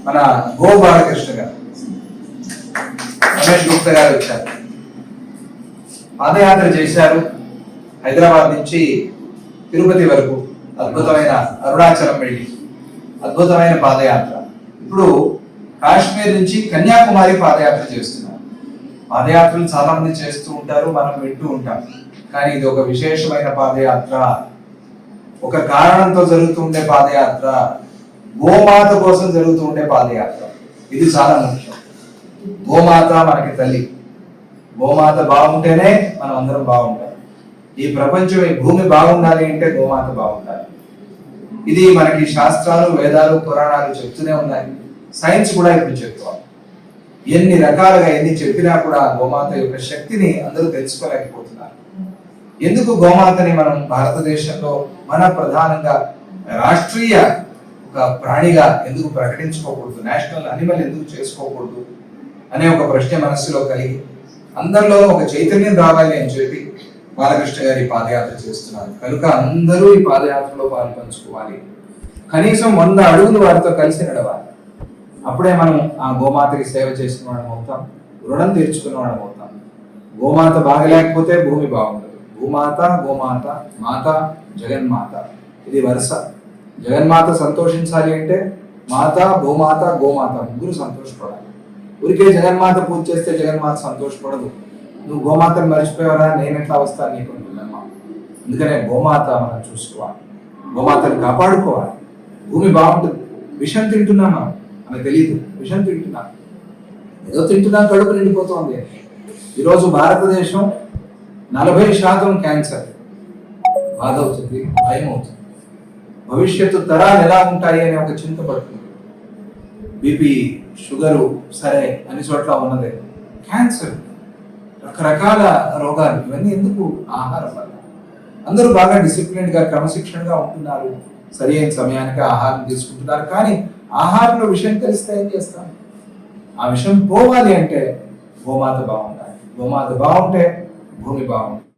మన గో బాలకృష్ణ గారు, రమేష్ గుప్తా గారు వచ్చారు, పాదయాత్ర చేశారు. హైదరాబాద్ నుంచి తిరుపతి వరకు అద్భుతమైన, అరుణాచలం వెళ్ళి అద్భుతమైన పాదయాత్ర. ఇప్పుడు కాశ్మీర్ నుంచి కన్యాకుమారి పాదయాత్ర చేస్తున్నారు. పాదయాత్రలు చాలా మంది చేస్తూ ఉంటారు, మనం వింటూ ఉంటాం. కానీ ఇది ఒక విశేషమైన పాదయాత్ర, ఒక కారణంతో జరుగుతూ ఉండే పాదయాత్ర, గోమాత కోసం జరుగుతూ ఉండే పాదయాత్ర. ఇది చాలా ముఖ్యం. గోమాత మనకి తల్లి. గోమాత బాగుంటేనే మనం అందరం బాగుంటాం. ఈ ప్రపంచం, ఈ భూమి బాగుండాలి అంటే గోమాత బాగుండాలి. ఇది మనకి శాస్త్రాలు, వేదాలు, పురాణాలు చెప్తూనే ఉన్నాయి. సైన్స్ కూడా ఇప్పుడు చెప్తాం. ఎన్ని రకాలుగా ఎన్ని చెప్పినా కూడా గోమాత యొక్క శక్తిని అందరూ తెలుసుకోలేకపోతున్నారు. ఎందుకు గోమాతని మనం భారతదేశంలో మన ప్రధానంగా రాష్ట్రీయ ఒక ప్రాణిగా ఎందుకు ప్రకటించుకోకూడదు, నేషనల్ అనిమల్ ఎందుకు చేసుకోకూడదు అనే ఒక ప్రశ్న మనస్సులో కలిగి అందరిలో ఒక చైతన్యం రావాలి అని చెప్పి బాలకృష్ణ గారి పాదయాత్ర చేస్తున్నారు. కనుక అందరూ ఈ పాదయాత్రలో పాలు పంచుకోవాలి. కనీసం 100 అడుగులు వారితో కలిసి నడవాలి. అప్పుడే మనం ఆ గోమాతకి సేవ చేసిన వాళ్ళం అవుతాం, రుణం తీర్చుకున్న వాళ్ళం అవుతాం. గోమాత బాగలేకపోతే భూమి బాగుండదు. భూమాత, గోమాత, మాత, జగన్మాత, ఇది వరుస. జగన్మాత సంతోషించాలి అంటే మాత, భూమాత, గోమాత ముగ్గురు సంతోషపడాలి. ఊరికే జగన్మాత పూజ చేస్తే జగన్మాత సంతోషపడదు. నువ్వు గోమాతను మర్చిపోయావరా, నేను ఎట్లా వస్తాను నీకు అనుకుంటున్నామా. అందుకనే గోమాత మనం చూసుకోవాలి, గోమాతను కాపాడుకోవాలి. భూమి బాగుంటుంది. విషం తింటున్నామా మనకు తెలియదు, విషం తింటున్నాం, ఏదో తింటున్నాం, కడుపు నిండిపోతుంది. ఈరోజు భారతదేశం 40% క్యాన్సర్. బాధ అవుతుంది, భయం అవుతుంది. భవిష్యత్తు తరాలు ఎలా ఉంటాయి అనే ఒక చింత పడుతుంది. బీపీ, షుగరు సరే అన్ని చోట్ల ఉన్నదే, క్యాన్సర్, రకరకాల రోగాలు. ఇవన్నీ ఎందుకు? ఆహారం వల్ల. అందరూ బాగా డిసిప్లిన్ గా, క్రమశిక్షణగా ఉంటున్నారు, సరి అయిన సమయానికి ఆహారం తీసుకుంటున్నారు. కానీ ఆహారంలో విషయం తెలిస్తే ఏం చేస్తాం? ఆ విషయం పోవాలి అంటే గోమాత బాగుండాలి. గోమాత బాగుంటే భూమి బాగుంటుంది.